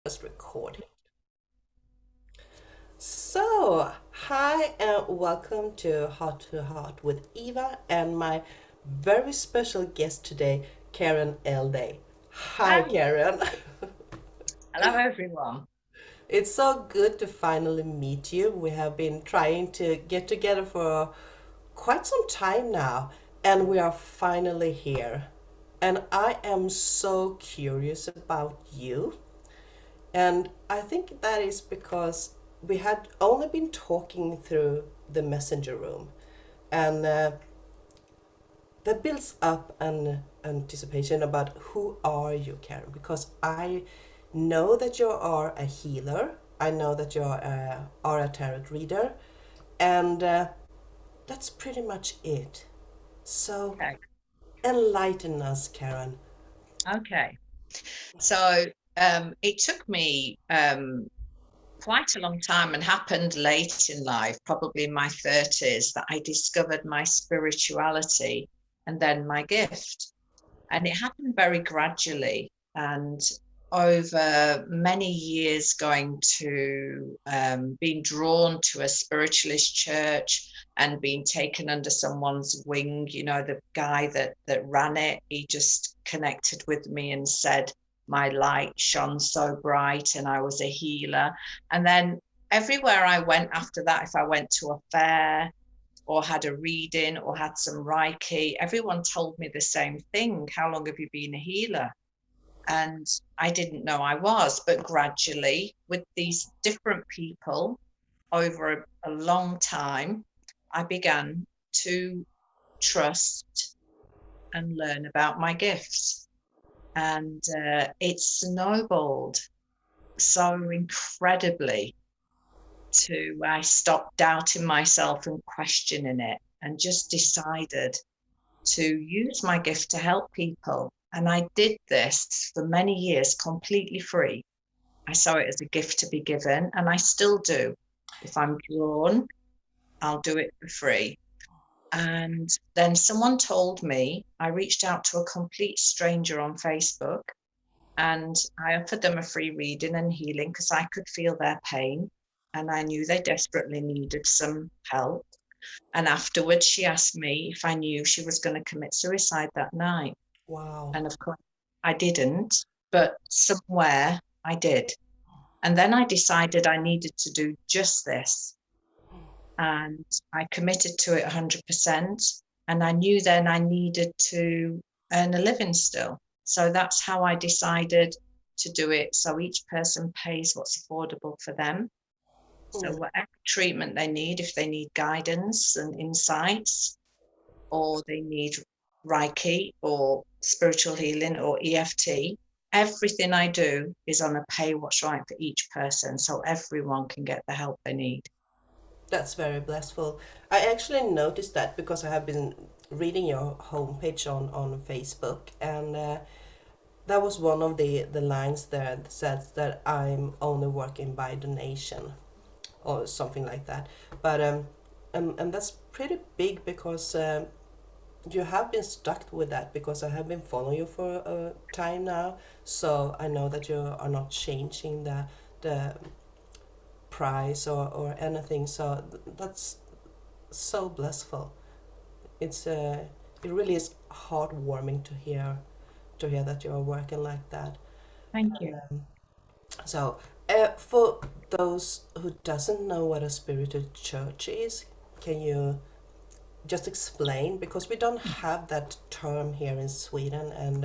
Just recording. So, hi and welcome to Heart with Eva and my very special guest today, Karen Elday. Hi, Hi, Karen. hello everyone. It's so good to finally meet you. We have been trying to get together for quite some time now, and we are finally here. And I am so curious about you. And I think that is because we had only been talking through the messenger room. And that builds up an anticipation about who are you, Karen? Because I know that you are a healer. I know that you are a tarot reader. And that's pretty much it. So Okay, enlighten us, Karen. okay. So it took me quite a long time and happened late in life, probably in my 30s, that I discovered my spirituality and then my gift. And it happened very gradually. And over many years, going to being drawn to a spiritualist church and being taken under someone's wing. You know, the guy that ran it, he just connected with me and said my light shone so bright and I was a healer. And then everywhere I went after that, if I went to a fair or had a reading or had some Reiki, everyone told me the same thing. How long have you been a healer? And I didn't know I was, but gradually, with these different people over a long time, I began to trust and learn about my gifts. And it snowballed so incredibly to I stopped doubting myself and questioning it and just decided to use my gift to help people. And I did this for many years completely free. I saw it as a gift to be given, and I still do. If I'm drawn, I'll do it for free. And then someone told me, I reached out to a complete stranger on Facebook and I offered them a free reading and healing because I could feel their pain and I knew they desperately needed some help. And afterwards, she asked me if I knew she was going to commit suicide that night. Wow. And of course, I didn't, but somewhere I did. And then I decided I needed to do just this. And I committed to it 100%. And I knew then I needed to earn a living still. So that's how I decided to do it. So each person pays what's affordable for them. So Mm. whatever treatment they need, if they need guidance and insights, or they need Reiki or spiritual healing or EFT, everything I do is on a pay what's right for each person so everyone can get the help they need. That's very blissful. I actually noticed that because I have been reading your homepage on Facebook, and that was one of the lines there that says that I'm only working by donation or something like that. But and that's pretty big because you have been stuck with that because I have been following you for a time now, so I know that you are not changing the price or anything. So that's so blissful. It's it really is heartwarming to hear that you're working like that. Thank you. So for those who doesn't know what a spiritual church is, can you just explain, because we don't have that term here in Sweden and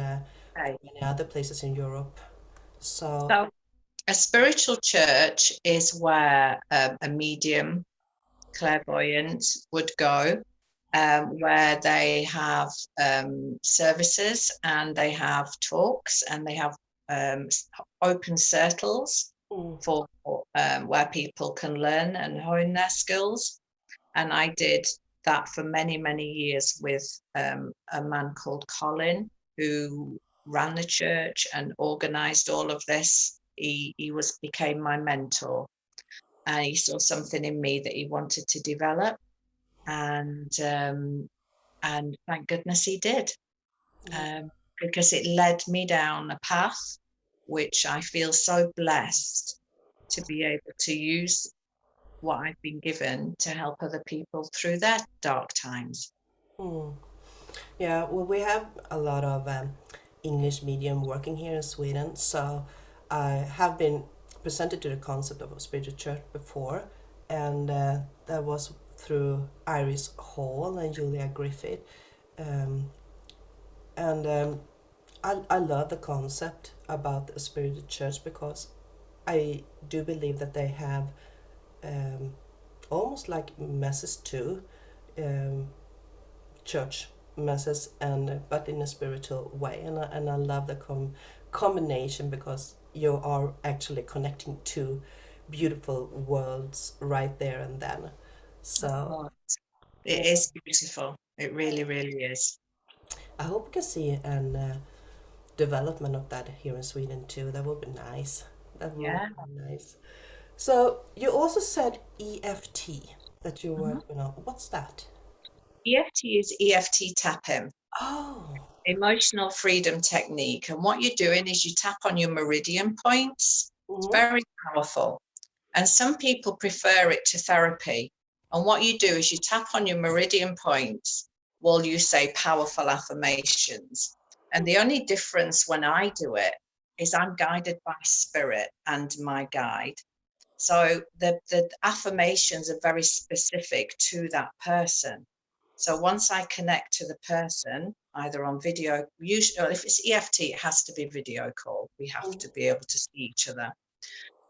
Okay. many other places in Europe. So So, a spiritual church is where a medium, clairvoyant would go, where they have services and they have talks and they have um, open circles mm, for where people can learn and hone their skills. And I did that for many, many years with a man called Colin, who ran the church and organized all of this. He became my mentor, and he saw something in me that he wanted to develop, and thank goodness he did, yeah, because it led me down a path which I feel so blessed to be able to use what I've been given to help other people through their dark times. Mm. Yeah, well, we have a lot of English medium working here in Sweden, so I have been presented to the concept of a spiritual church before, and that was through Iris Hall and Julia Griffith. Um, and I love the concept about a spiritual church because I do believe that they have um, almost like masses too, um, church masses, and but in a spiritual way, and I love the combination because you are actually connecting two beautiful worlds right there and then. Of So course. It yeah, is beautiful. It really, really is. I hope we can see an development of that here in Sweden too. That would be nice. That would Yeah. be nice. So you also said EFT that you Mhm. work with. On. What's that? EFT is EFT tapping, Oh. emotional freedom technique. And what you're doing is you tap on your meridian points. It's Mm-hmm. very powerful. And some people prefer it to therapy. And what you do is you tap on your meridian points while you say powerful affirmations. And the only difference when I do it is I'm guided by spirit and my guide. So the affirmations are very specific to that person. So once I connect to the person, either on video, usually if it's EFT, it has to be video call. We have to be able to see each other.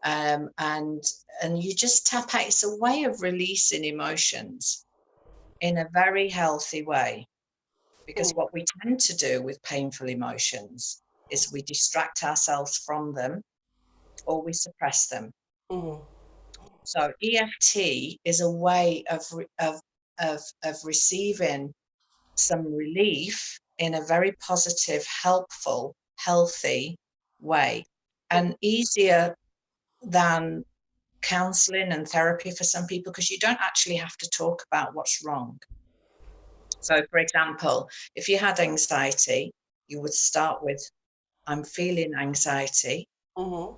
Um, and and you just tap out. It's a way of releasing emotions in a very healthy way. Because Mm-hmm. what we tend to do with painful emotions is we distract ourselves from them or we suppress them. Mm-hmm. So EFT is a way of receiving some relief in a very positive, helpful, healthy way, and easier than counseling and therapy for some people because you don't actually have to talk about what's wrong. So, for example, if you had anxiety, you would start with, I'm feeling anxiety. Mm-hmm.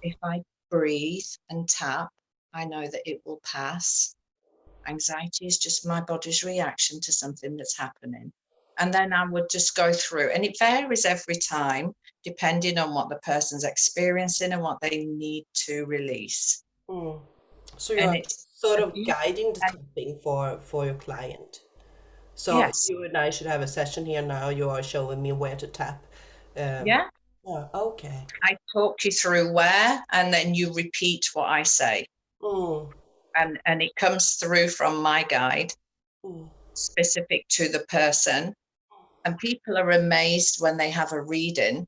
If I breathe and tap, I know that it will pass. Anxiety is just my body's reaction to something that's happening. And then I would just go through, and it varies every time depending on what the person's experiencing and what they need to release. Mm. So And you're it's sort a of beautiful, guiding the tapping for your client. So yes, you and I should have a session here now. You are showing me where to tap. Um, yeah. yeah, okay. I talk you through where, and then you repeat what I say. Mm, And it comes through from my guide, mm, specific to the person. And people are amazed when they have a reading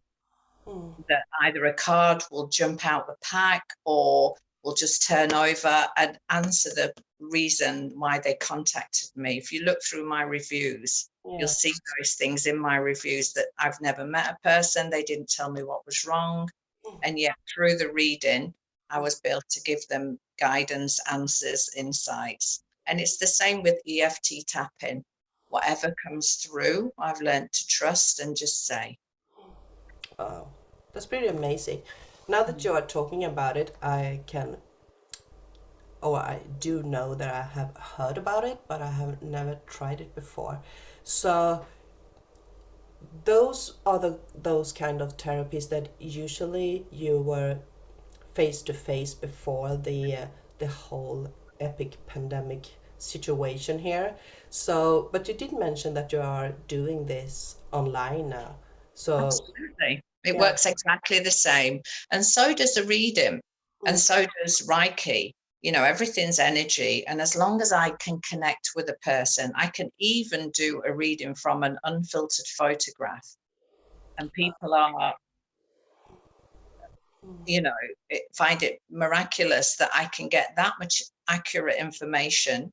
mm, that either a card will jump out the pack or will just turn over and answer the reason why they contacted me. If you look through my reviews, you'll yeah. see those things in my reviews that I've never met a person, they didn't tell me what was wrong. And yet, through the reading, I was able to give them guidance, answers, insights. And it's the same with EFT tapping. Whatever comes through, I've learned to trust and just say, Oh, that's pretty amazing. Now that mm, you are talking about it, I can, or I do know that I have heard about it, but I have never tried it before. So those are those kind of therapies that usually you were face to face before the whole epic pandemic situation here. So, but you did mention that you are doing this online now. So, absolutely. It yeah. works exactly the same. And so does the reading, and Mm. so does Reiki. You know, everything's energy. And as long as I can connect with a person, I can even do a reading from an unfiltered photograph. And people are, you know, find it miraculous that I can get that much accurate information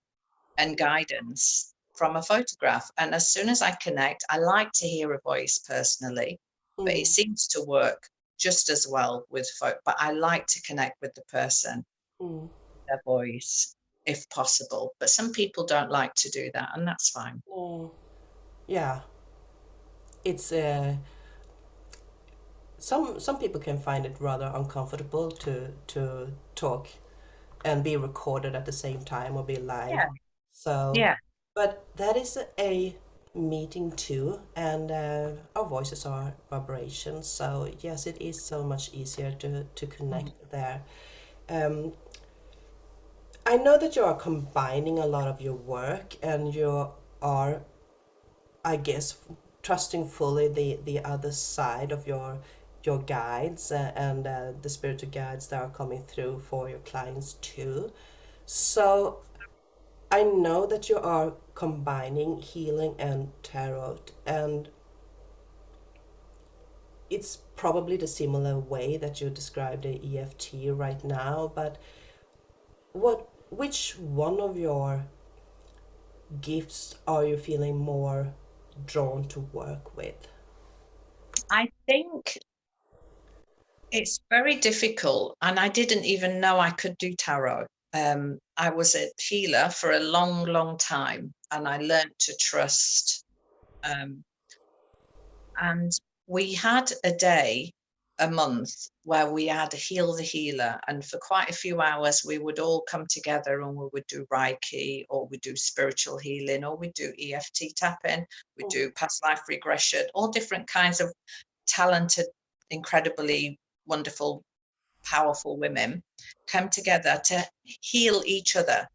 and guidance from a photograph. And as soon as I connect, I like to hear a voice personally, but it Mm. seems to work just as well with but I like to connect with the person, Mm. their voice, if possible. But some people don't like to do that, and that's fine. Mm. Yeah, it's some people can find it rather uncomfortable to talk and be recorded at the same time or be live. Yeah, So, yeah. but that is a meeting too, and our voices are vibrations. So yes, it is so much easier to Mhm. connect there. Um, I know that you are combining a lot of your work, and you are, I guess, trusting fully the other side of your guides and the spiritual guides that are coming through for your clients too. So I know that you are combining healing and tarot, and it's probably the similar way that you describe the EFT right now. But which one of your gifts are you feeling more drawn to work with? I think it's very difficult, and I didn't even know I could do tarot. I was a healer for a long, long time, and I learned to trust. Um, and we had a day, a month, where we had a heal the healer, and for quite a few hours we would all come together and we would do Reiki, or we do spiritual healing, or we do EFT tapping, we do past life regression, all different kinds of talented, incredibly wonderful, powerful women come together to heal each other.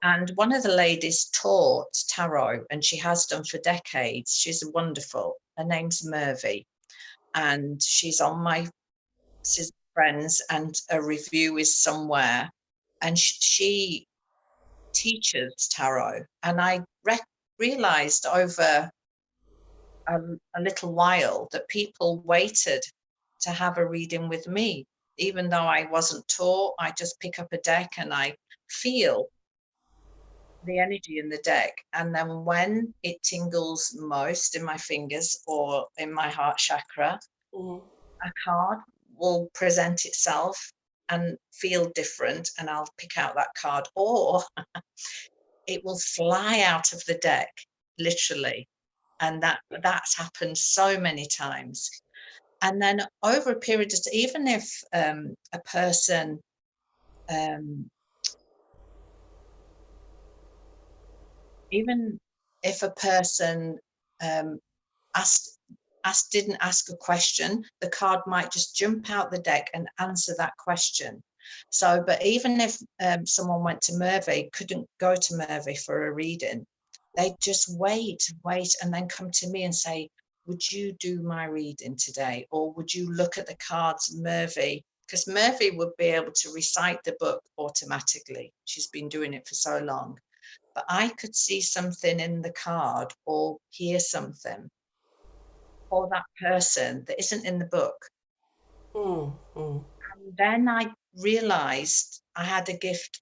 And one of the ladies taught tarot, and she has done for decades. She's wonderful. Her name's Mervy, and she's on my friends, and a review is somewhere. And she teaches tarot. And I realized over a little while that people waited to have a reading with me. Even though I wasn't taught, I just pick up a deck and I feel the energy in the deck. And then when it tingles most in my fingers or in my heart chakra, Mm-hmm. a card will present itself and feel different. And I'll pick out that card, or it will fly out of the deck, literally. And that's happened so many times. And then over a period of, even if a person um, even if a person um, asked didn't ask a question, the card might just jump out the deck and answer that question. So, but even if someone went to Mervy, couldn't go to Mervy for a reading, they'd just wait, and then come to me and say, would you do my reading today? Or would you look at the cards, Mervy? Because Mervy would be able to recite the book automatically. She's been doing it for so long. But I could see something in the card or hear something for that person that isn't in the book. Mm-hmm. And then I realized I had a gift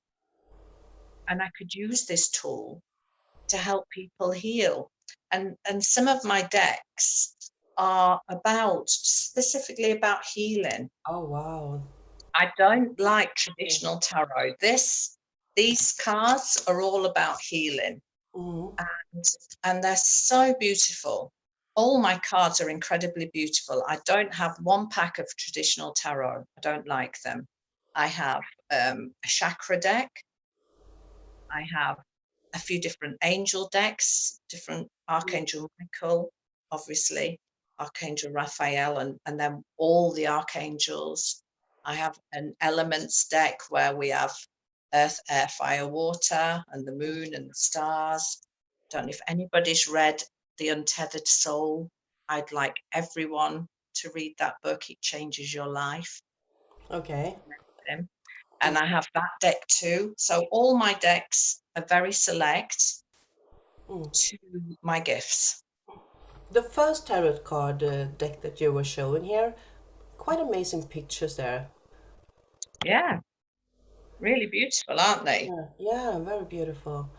and I could use this tool to help people heal. And some of my decks are about specifically about healing. Oh wow. I don't like traditional tarot. These cards are all about healing. Mm-hmm. and, and they're so beautiful. All my cards are incredibly beautiful. I don't have one pack of traditional tarot. I don't like them. I have a chakra deck. I have a few different angel decks, different Archangel Michael, obviously, Archangel Raphael, and then all the archangels. I have an elements deck where we have earth, air, fire, water, and the moon and the stars. Don't know if anybody's read The Untethered Soul. I'd like everyone to read that book. It changes your life. Okay. And I have that deck too. So all my decks are very select Mm. to my gifts. The first tarot card deck that you were showing here, quite amazing pictures there. Yeah, really beautiful, aren't they? Yeah, yeah, very beautiful.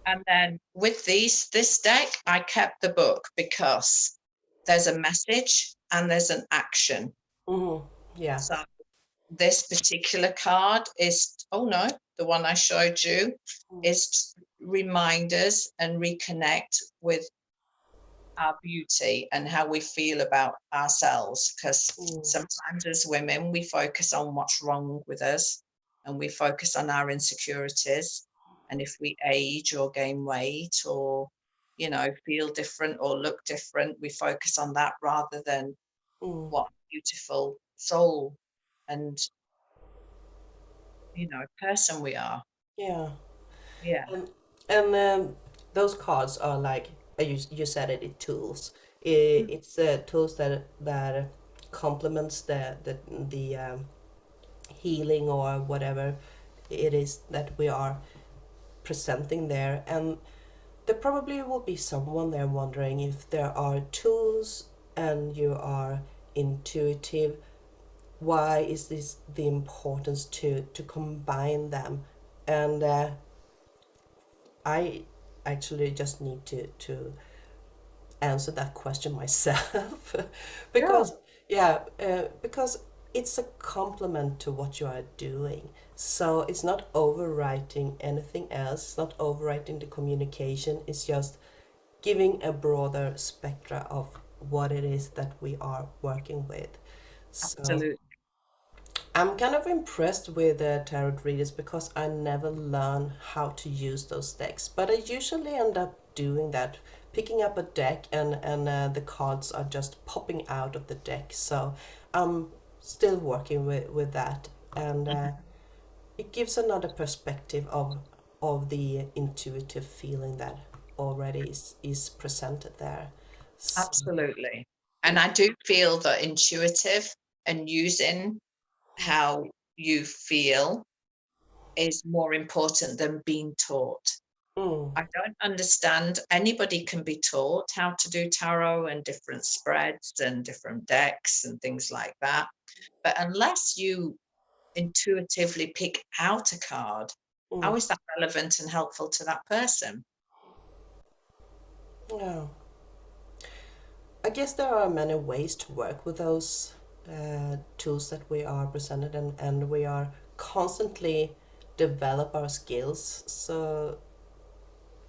And then with this deck, I kept the book because there's a message and there's an action. Mm-hmm. Yeah. So this particular card is, oh no, the one I showed you Mm. is reminders and reconnect with our beauty and how we feel about ourselves. Because Mm, sometimes as women, we focus on what's wrong with us and we focus on our insecurities. And if we age or gain weight or, feel different or look different, we focus on that rather than mm, what a beautiful soul and, person we are. yeah. Yeah. And those cards are like you said it, tools. It's tools that complements the healing or whatever it is that we are presenting there. And there probably will be someone there wondering if there are tools and you are intuitive. Why is this the importance to combine them? And I actually just need to answer that question myself Sure. because yeah, because it's a complement to what you are doing. So it's not overwriting anything else. It's not overwriting the communication. It's just giving a broader spectra of what it is that we are working with. So Absolutely. I'm kind of impressed with tarot readers because I never learn how to use those decks, but I usually end up doing that, picking up a deck and the cards are just popping out of the deck. So I'm still working with that, and it gives another perspective of the intuitive feeling that already is presented there. So, Absolutely. And I do feel that intuitive and using how you feel is more important than being taught. mm, I don't understand. Anybody can be taught how to do tarot and different spreads and different decks and things like that. But unless you intuitively pick out a card, how mm, is that relevant and helpful to that person? yeah. I guess there are many ways to work with those tools that we are presented, and we are constantly develop our skills. So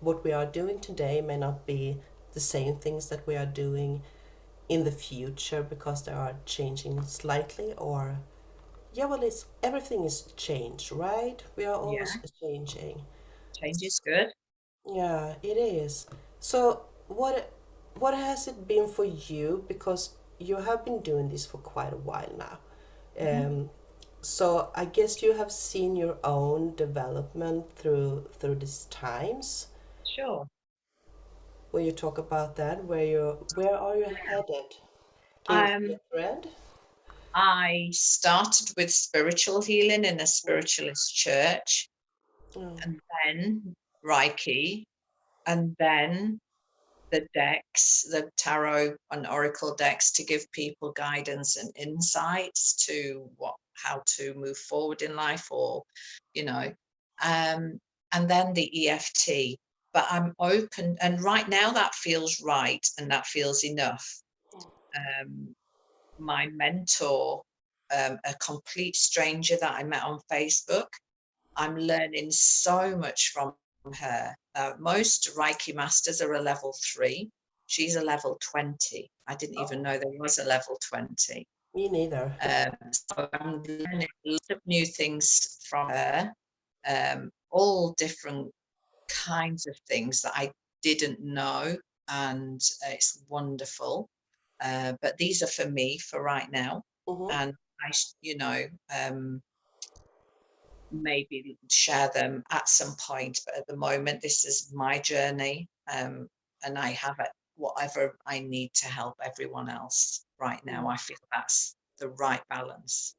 what we are doing today may not be the same things that we are doing in the future because they are changing slightly, or yeah, well, it's everything is changed, right? We are always Yeah, changing. change is good. Yeah, it is. So what has it been for you? Because you have been doing this for quite a while now. Mhm. Um, so I guess you have seen your own development through these times. Sure. Will you talk about that? Where are you headed? Can you see Um, a thread? I started with spiritual healing in a spiritualist church, Oh, and then Reiki, and then the decks, the tarot and oracle decks to give people guidance and insights to how to move forward in life or, you know, um, and then the EFT. But I'm open, and right now that feels right and that feels enough. Um, my mentor, a complete stranger that I met on Facebook. I'm learning so much from her. Most Reiki masters are a level 3. She's a level 20. I didn't even oh, know there was a level 20. me neither. So I'm learning lots of new things from her, all different kinds of things that I didn't know, and it's wonderful. But these are for me for right now, Mm-hmm. and I, you know, maybe share them at some point. But at the moment, this is my journey, and I have it, whatever I need to help everyone else right now. I feel that's the right balance.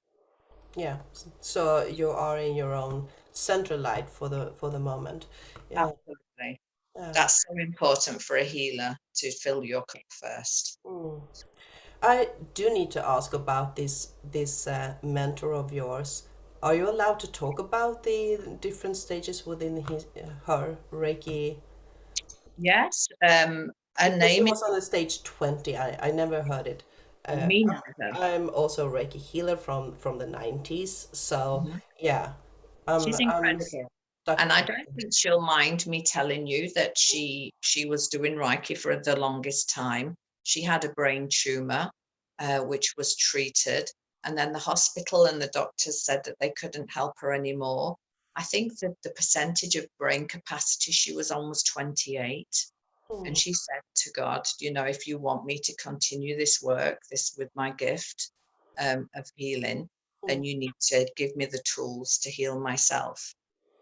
Yeah. So you are in your own central light for the moment. Yeah. Absolutely. Yeah. That's so important for a healer to fill your cup first. Mm. I do need to ask about this mentor of yours. Are you allowed to talk about the different stages within her Reiki? Yes, a Because she name is was on the stage 20, I never heard it. Uh, me neither. I'm also a Reiki healer from the 90s, so Mhm. yeah, She's I'm incredible. Dr. And I don't Kristen. think she'll mind me telling you that she was doing Reiki for the longest time. She had a brain tumor, which was treated, and then the hospital and the doctors said that they couldn't help her anymore. I think that the percentage of brain capacity she was on was 28. And Mm, she said to God, if you want me to continue this work, this with my gift of healing, mm, then you need to give me the tools to heal myself.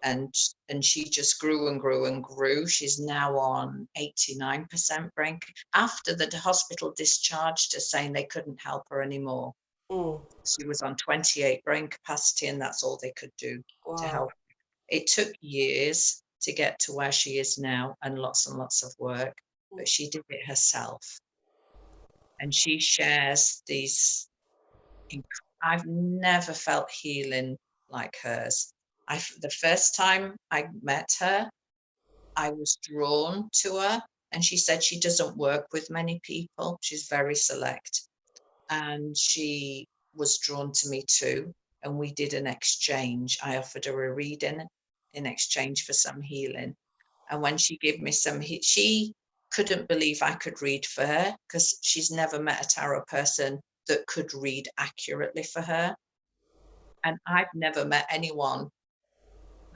And and she just grew and grew and grew. She's now on 89% brain. After the hospital discharged her, saying they couldn't help her anymore. mm. She was on 28 brain capacity, and that's all they could do to Wow. help. It took years to get to where she is now and lots of work, Mm, but she did it herself. And she shares these. I've never felt healing like hers. The first time I met her, I was drawn to her, and she said she doesn't work with many people. She's very select, and she was drawn to me too. And we did an exchange. I offered her a reading in exchange for some healing. And when she gave me some, she couldn't believe I could read for her because she's never met a tarot person that could read accurately for her. And I've never met anyone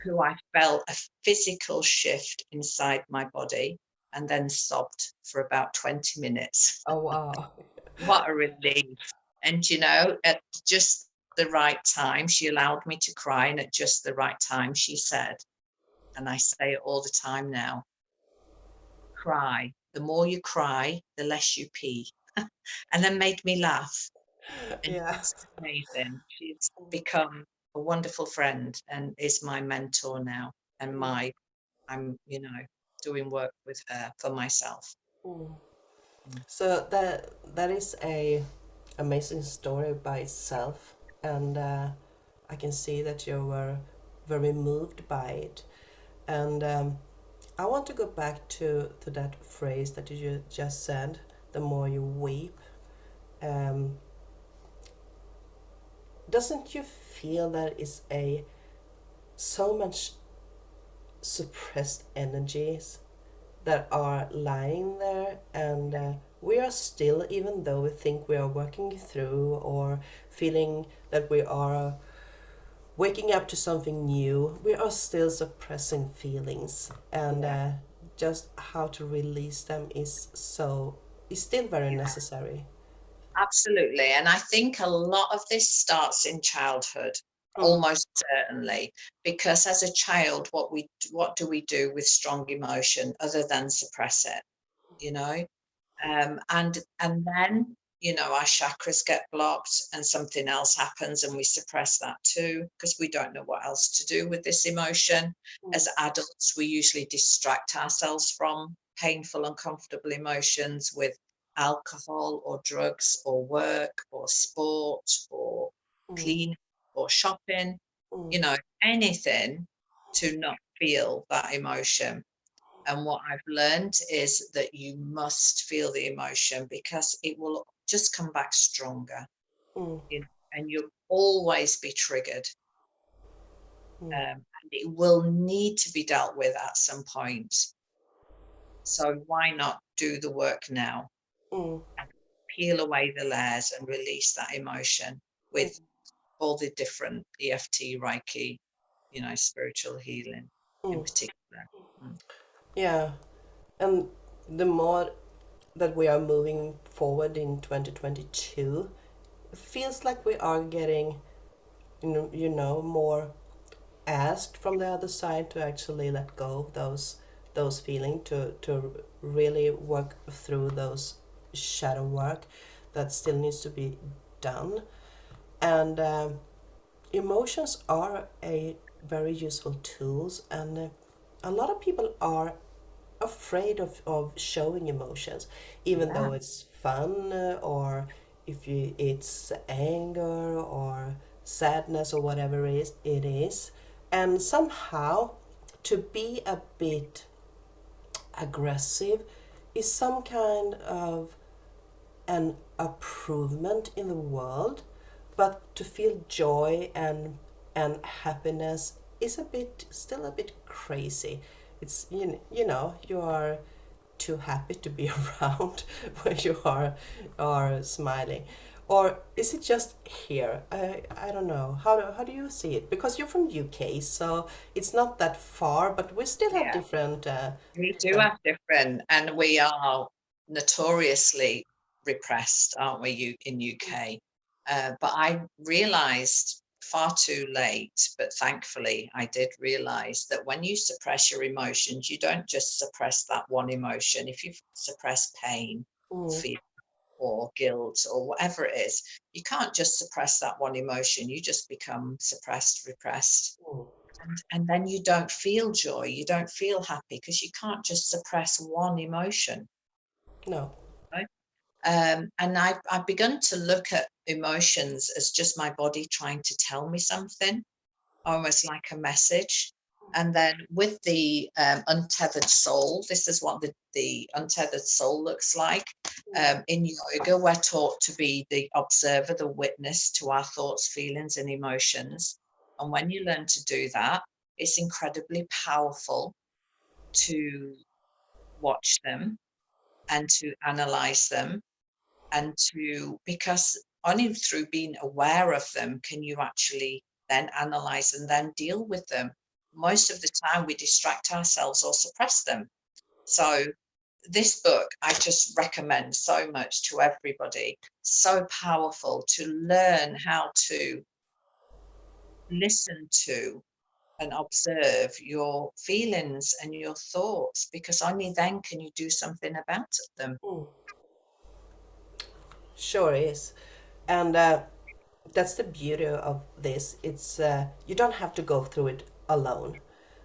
who I felt a physical shift inside my body and then sobbed for about 20 minutes. oh, wow. What a relief. And, at just the right time, she allowed me to cry. And at just the right time, she said, and I say it all the time now, cry. The more you cry, the less you pee. And then made me laugh. And Yeah. she's amazing. She's become a wonderful friend and is my mentor now. And Mm, I'm, doing work with her for myself. mm. Mm. So that is a amazing story by itself, and I can see that you were very moved by it. And I want to go back to that phrase that you just said. The more you weep, um, doesn't you feel that is a so much suppressed energies that are lying there, and we are still, even though we think we are working through or feeling that we are waking up to something new, we are still suppressing feelings, and Yeah, just how to release them is still very yeah, necessary. absolutely. And I think a lot of this starts in childhood, Mm, almost certainly, because as a child, what do we do with strong emotion other than suppress it? You know, and then our chakras get blocked and something else happens and we suppress that too because we don't know what else to do with this emotion. mm, As adults, we usually distract ourselves from painful, uncomfortable emotions with alcohol or drugs or work or sport or mm, cleaning or shopping, mm, you know anything to not feel that emotion. And what I've learned is that you must feel the emotion because it will just come back stronger, mm, and you'll always be triggered. mm, And it will need to be dealt with at some point. So why not do the work now mm, and peel away the layers and release that emotion mm, with all the different EFT, Reiki, spiritual healing in mm. particular. Mm. Yeah, and the more that we are moving forward in 2022, it feels like we are getting, more asked from the other side to actually let go of those feelings, to really work through those shadow work that still needs to be done. And emotions are a very useful tools, and a lot of people are afraid of showing emotions, even Yeah, though it's fun, or if it's anger or sadness or whatever it is. And somehow to be a bit aggressive is some kind of an improvement in the world, but to feel joy and happiness is a bit still a bit crazy. It's you know you are too happy to be around when you are smiling, or is it just here? I don't know. How do you see it? Because you're from UK, so it's not that far, but we still have Yeah, different we do different. have different, and we are notoriously repressed, aren't we, in UK? But I realised far too late, but thankfully I did realise that when you suppress your emotions, you don't just suppress that one emotion. If you suppress pain, Mm, fear, or guilt, or whatever it is, you can't just suppress that one emotion. You just become suppressed, repressed. mm, And then you don't feel joy, you don't feel happy, because you can't just suppress one emotion. no. Right? And I've begun to look at emotions as just my body trying to tell me something, almost like a message. And then with the untethered soul, this is what the untethered soul looks like. In yoga, we're taught to be the observer, the witness to our thoughts, feelings, and emotions. And when you learn to do that, it's incredibly powerful to watch them and to analyze them, and to, because only through being aware of them can you actually then analyze and then deal with them. Most of the time we distract ourselves or suppress them. So this book I just recommend so much to everybody. So powerful to learn how to listen to and observe your feelings and your thoughts, because only then can you do something about them. Mm, sure is. And that's the beauty of this. It's you don't have to go through it alone.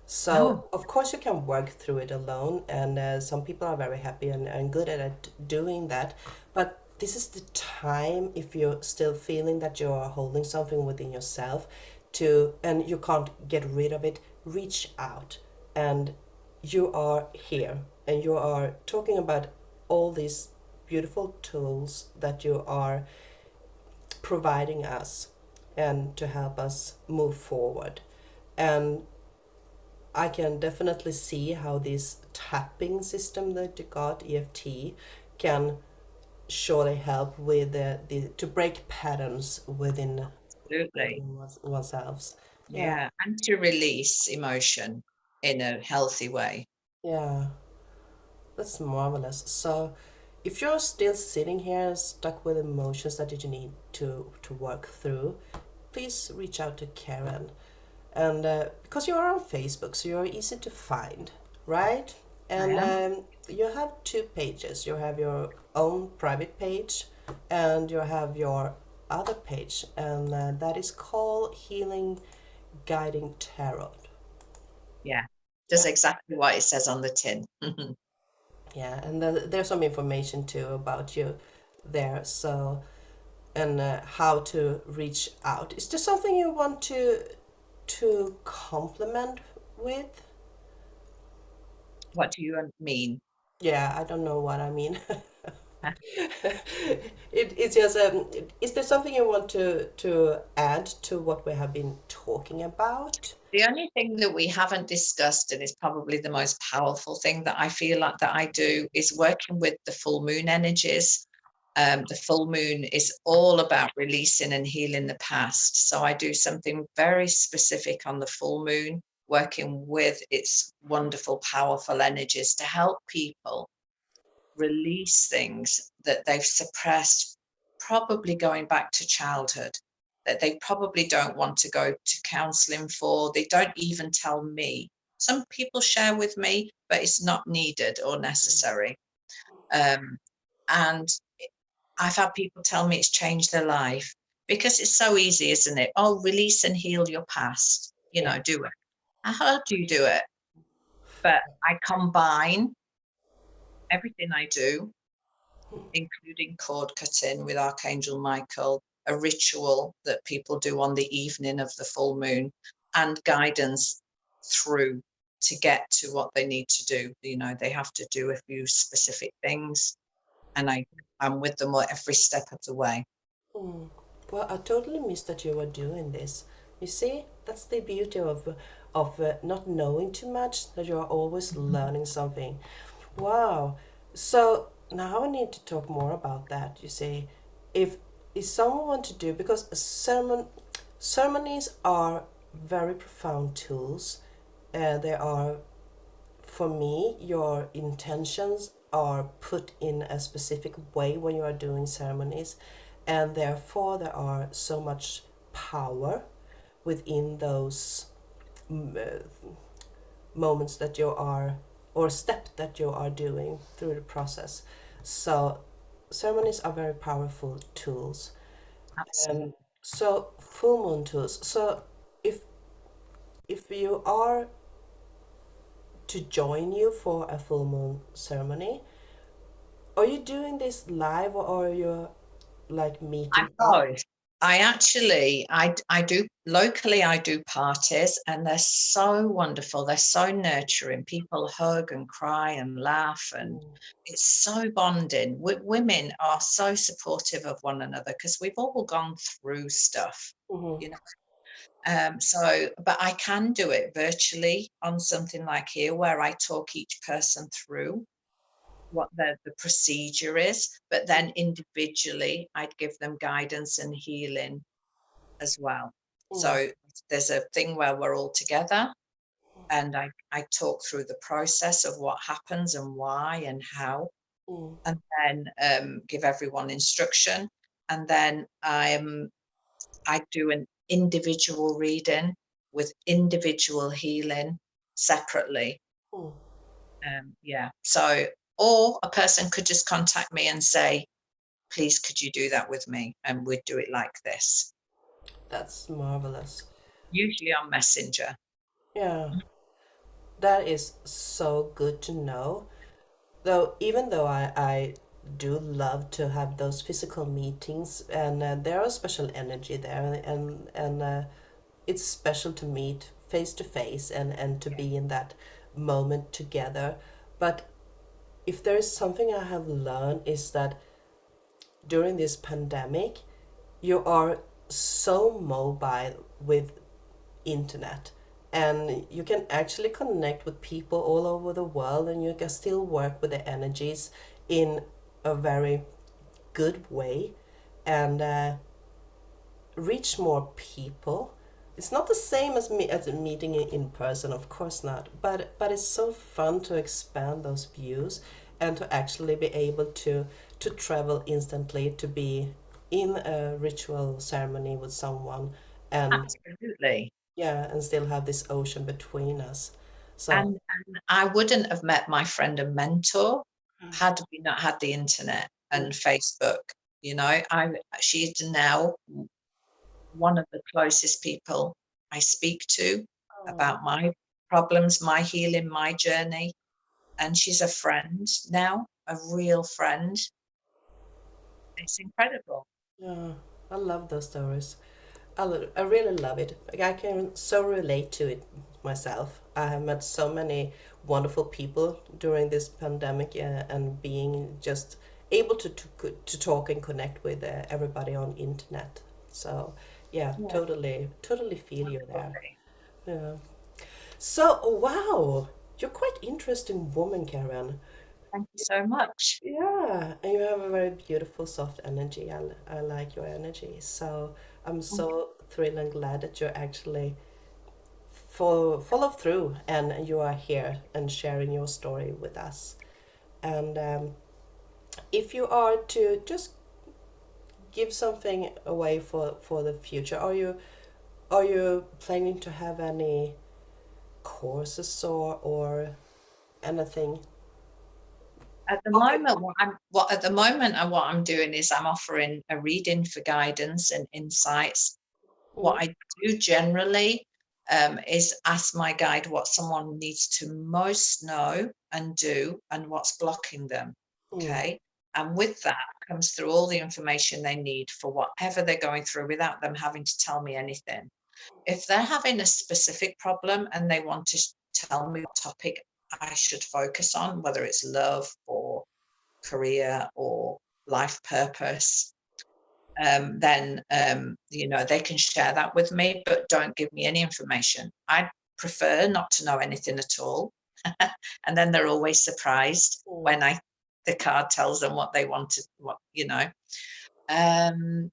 So No. of course you can work through it alone, and some people are very happy and good at it, doing that. But this is the time, if you're still feeling that you are holding something within yourself, to and you can't get rid of it, reach out. And you are here, and you are talking about all these beautiful tools that you are providing us and to help us move forward. And I can definitely see how this tapping system that you got, EFT, can surely help with the to break patterns Absolutely. within oneself. Yeah, Yeah, and to release emotion in a healthy way. yeah, that's marvelous. So, if you're still sitting here stuck with emotions that you need to work through, please reach out to Karen. And because you are on Facebook, so you're easy to find, right? I And am. you have two pages. You have your own private page, and you have your other page, and that is called Healing Guiding Tarot. Yeah. Does Yeah, exactly what it says on the tin. yeah, and there's some information too about you there. So and how to reach out. Is there something you want to complement with? What do you mean? Yeah, I don't know what I mean. It's just is there something you want to add to what we have been talking about? The only thing that we haven't discussed, and is probably the most powerful thing that I feel like that I do, is working with the full moon energies. The full moon is all about releasing and healing the past. So I do something very specific on the full moon, working with its wonderful, powerful energies to help people release things that they've suppressed, probably going back to childhood, that they probably don't want to go to counseling for. They don't even tell me. Some people share with me, but it's not needed or necessary. Um, and I've had people tell me it's changed their life, because it's so easy, isn't it? Oh, release and heal your past, Yeah. do it. How do you do it? But I combine everything I do, including cord cutting with Archangel Michael, a ritual that people do on the evening of the full moon, and guidance through to get to what they need to do. They have to do a few specific things, and I'm with them every step of the way. Mm. Well, I totally missed that you were doing this. You see, that's the beauty of of not knowing too much, that you are always learning something. Wow. So now I need to talk more about that. You see, if someone want to do, because ceremonies are very profound tools. They are, for me, your intentions are put in a specific way when you are doing ceremonies, and therefore there are so much power within those moments that you are, or step that you are doing through the process. So ceremonies are very powerful tools. Absolutely. So full moon tools. So if if you are to join you for a full moon ceremony, are you doing this live, or are you like I'm meeting up? both. I do locally, I do parties, and they're so wonderful. They're so nurturing. People hug and cry and laugh, and Mm, it's so bonding. Women are so supportive of one another because we've all gone through stuff, mhm, you know. So, but I can do it virtually on something like here where I talk each person through what the procedure is, but then individually I'd give them guidance and healing as well. mm, So there's a thing where we're all together and I talk through the process of what happens and why and how, mm, and then give everyone instruction. And then I do an individual reading with individual healing separately. mm. Yeah. So, or a person could just contact me and say, please, could you do that with me? And we'd do it like this, That's marvelous. usually on Messenger. Yeah, that is so good to know. Though, even though I do love to have those physical meetings, and there are special energy there, and it's special to meet face to face and to be in that moment together. But if there is something I have learned, is that during this pandemic, you are so mobile with internet, and you can actually connect with people all over the world, and you can still work with the energies in a very good way, and reach more people. It's not the same as as a meeting in person, of course not. But it's so fun to expand those views, and to actually be able to travel instantly, to be in a ritual ceremony with someone, and Absolutely. yeah, and still have this ocean between us. So And I wouldn't have met my friend and mentor had we not had the internet mm, and Facebook. She's now one of the closest people I speak to oh, about my problems, my healing, my journey. And she's a friend now, a real friend. It's incredible. yeah, I love those stories. I really love it. Like, I can so relate to it myself. I have met so many wonderful people during this pandemic, and being just able to talk and connect with everybody on internet. So yeah, Yeah, totally feel you there. absolutely. Yeah. So wow, you're quite interesting woman, Karen. Thank you so much. Yeah, and you have a very beautiful, soft energy. I like your energy. So I'm so thrilled and glad that you're actually follow through, and you are here and sharing your story with us. And if you are to just give something away for the future, are you planning to have any courses, or anything? At the Okay. moment, what at the moment and what I'm doing is I'm offering a reading for guidance and insights. What Mm, I do generally is ask my guide what someone needs to most know and do and what's blocking them. mm, Okay. And with that comes through all the information they need for whatever they're going through without them having to tell me anything. If they're having a specific problem and they want to tell me what topic I should focus on, whether it's love or career or life purpose, then they can share that with me, but don't give me any information. I prefer not to know anything at all. And then they're always surprised Mm. when the card tells them what they wanted, Um,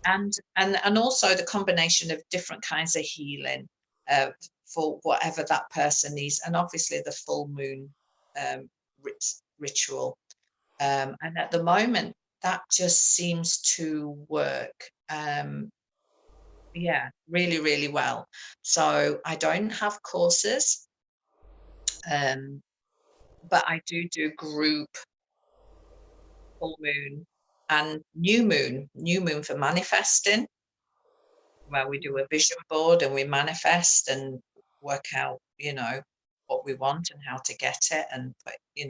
and also the combination of different kinds of healing uh, for whatever that person needs, and obviously the full moon um, ritual. And at the moment, that just seems to work. Yeah, really, really well. So I don't have courses, um, but I do group full moon and new moon for manifesting, where we do a vision board and we manifest and work out, what we want and how to get it, and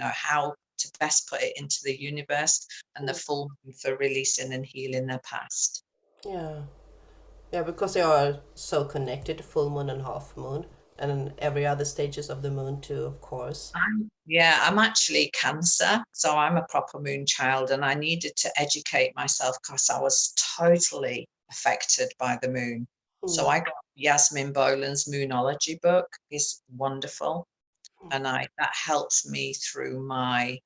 how to best put it into the universe, and the full moon for releasing and healing the past. Yeah. Yeah, because they are so connected, full moon and half moon, and every other stages of the moon too, of course. I'm actually Cancer, so I'm a proper moon child, and I needed to educate myself because I was totally affected by the moon. So Mm. I got Yasmin Boland's Moonology book. It's wonderful, and I that helps me through my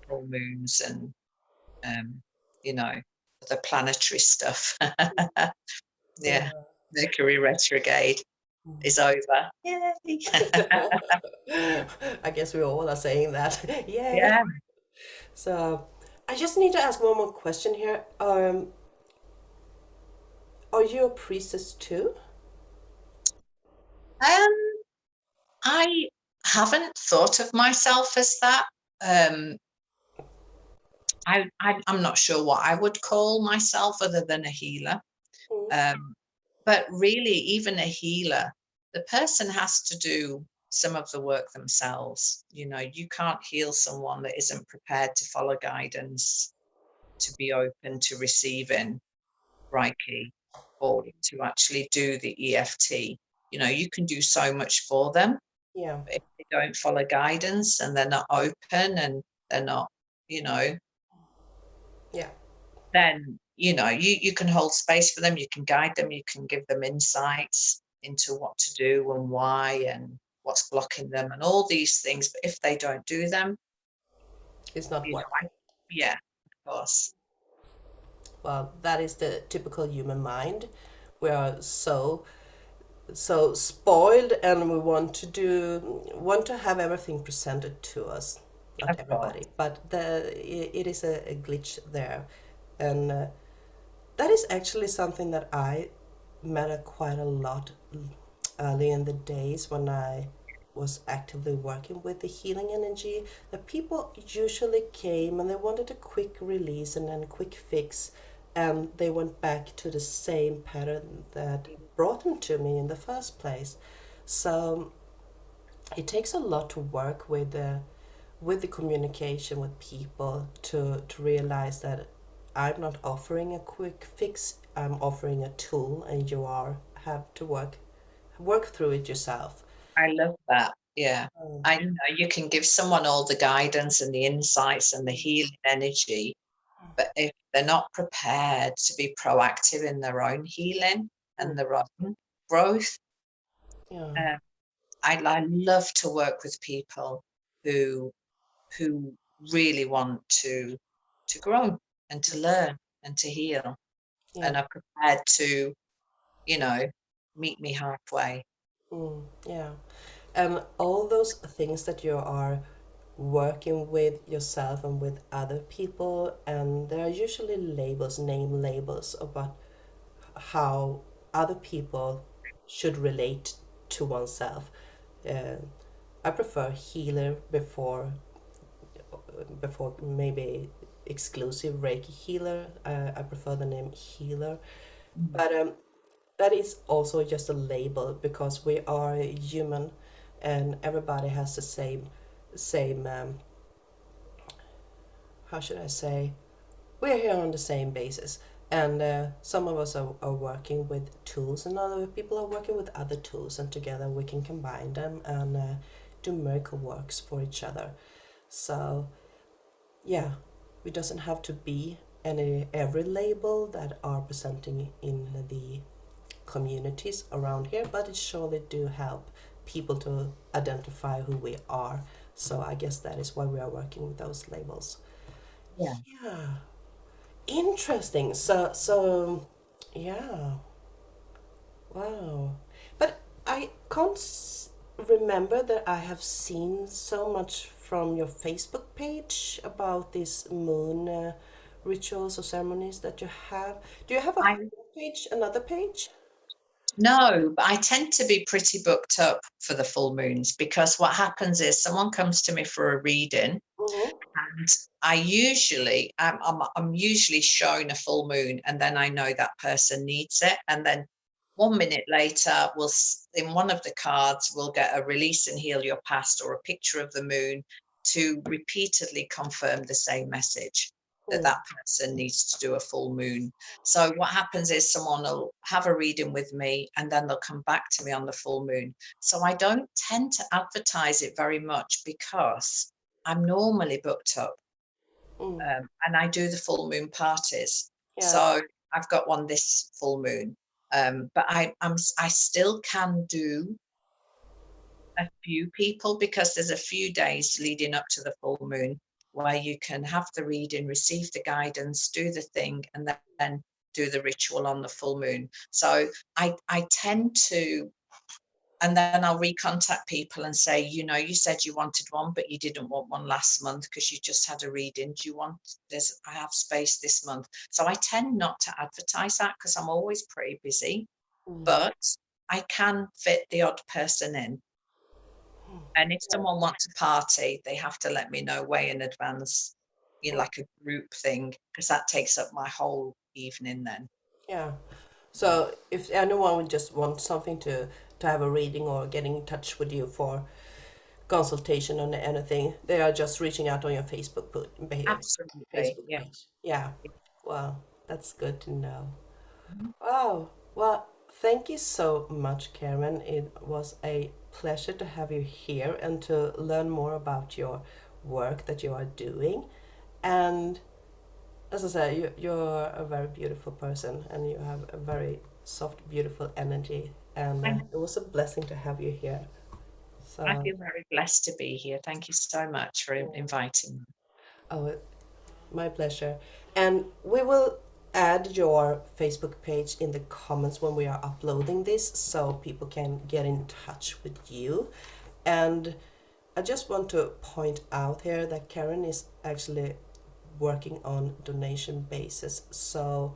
full moons and um, you know the planetary stuff. Yeah, Yeah. Mercury retrograde is over. Yay! I guess we all are saying that. Yay. Yeah. So I just need to ask one more question here. Are you a priestess too? Um, I haven't thought of myself as that. Um, I'm not sure what I would call myself other than a healer. Mm. Um, but really, even a healer, the person has to do some of the work themselves. You can't heal someone that isn't prepared to follow guidance, to be open to receiving Reiki, or to actually do the EFT. You can do so much for them, Yeah. but if they don't follow guidance and they're not open and they're not, you know, Yeah. then you can hold space for them, you can guide them, you can give them insights into what to do and why and what's blocking them and all these things. But if they don't do them, It's not you know, working. yeah, of course. Well, that is the typical human mind. We are so spoiled, and we want to have everything presented to us. Not Of course. everybody, but it is a glitch there, and that is actually something that I met quite a lot early in the days when I was actively working with the healing energy. The people usually came and they wanted a quick release and then a quick fix, and they went back to the same pattern that brought them to me in the first place. So it takes a lot to work with the communication with people to realize that I'm not offering a quick fix. I'm offering a tool, and you are have to work through it yourself. I love that. Yeah. Um, I know you can give someone all the guidance and the insights and the healing energy, but if they're not prepared to be proactive in their own healing mm, and their own growth, yeah, um, I love to work with people who who really want to grow and to learn and to heal yeah, and are prepared to, you know, meet me halfway. yeah. And all those things that you are working with yourself and with other people, and there are usually labels, name labels about how other people should relate to oneself. Uh, I prefer healer before maybe exclusive Reiki healer. I prefer the name healer, Mm. but that is also just a label because we are human, and everybody has the same. How should I say? We're here on the same basis, and some of us are working with tools, and other people are working with other tools, and together we can combine them and do miracle works for each other. So yeah, it doesn't have to be every label that are presenting in the communities around here, but it surely do help people to identify who we are. So I guess that is why we are working with those labels. Yeah. Yeah, interesting. So yeah, wow. But I can't remember that I have seen so much from your Facebook page about these moon rituals or ceremonies that you have. Do you have a I page, another page? No, but I tend to be pretty booked up for the full moons because what happens is someone comes to me for a reading, Mm-hmm. and I'm usually shown a full moon, and then I know that person needs it, and then 1 minute later, in one of the cards we'll get a release and heal your past or a picture of the moon to repeatedly confirm the same message that Hmm. that person needs to do a full moon. So what happens is someone will have a reading with me, and then they'll come back to me on the full moon. So I don't tend to advertise it very much because I'm normally booked up, Mm. and I do the full moon parties. Yeah. So I've got one this full moon, but I still can do a few people because there's a few days leading up to the full moon where you can have the reading, receive the guidance, do the thing, and then do the ritual on the full moon. So I tend to, and then I'll recontact people and say, you said you wanted one, but you didn't want one last month because you just had a reading. Do you want this? I have space this month. So I tend not to advertise that because I'm always pretty busy, Mm. but I can fit the odd person in. And if someone wants a party, they have to let me know way in advance, like a group thing, because that takes up my whole evening then. Yeah. So if anyone would just want something to have a reading or getting in touch with you for consultation on anything, they are just reaching out on your Absolutely. Facebook Yeah. page. Yeah. Well, that's good to know. Mhm. Wow. Well, thank you so much, Karen. It was a pleasure to have you here and to learn more about your work that you are doing. And as I said, you're a very beautiful person and you have a very soft, beautiful energy. And I, it was a blessing to have you here. I So, feel very blessed to be here. Thank you so much for inviting me. oh, my pleasure. And we will add your Facebook page in the comments when we are uploading this so people can get in touch with you. And I just want to point out here that Karen is actually working on donation basis. So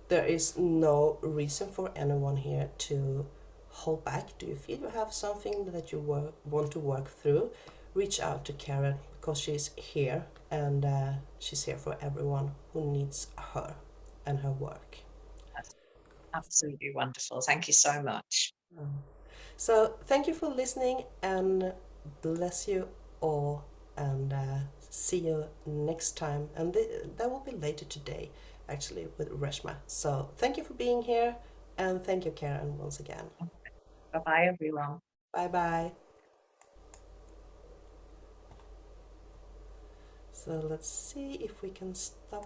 there is no reason for anyone here to hold back. Do you feel you have something that you want to work through? Reach out to Karen because she's here and she's here for everyone who needs her and her work. That's absolutely wonderful. Thank you so much. So thank you for listening and bless you all and see you next time. And that will be later today, actually, with Reshma. So thank you for being here and thank you, Karen, once again. Bye bye, everyone. Bye bye. So let's see if we can stop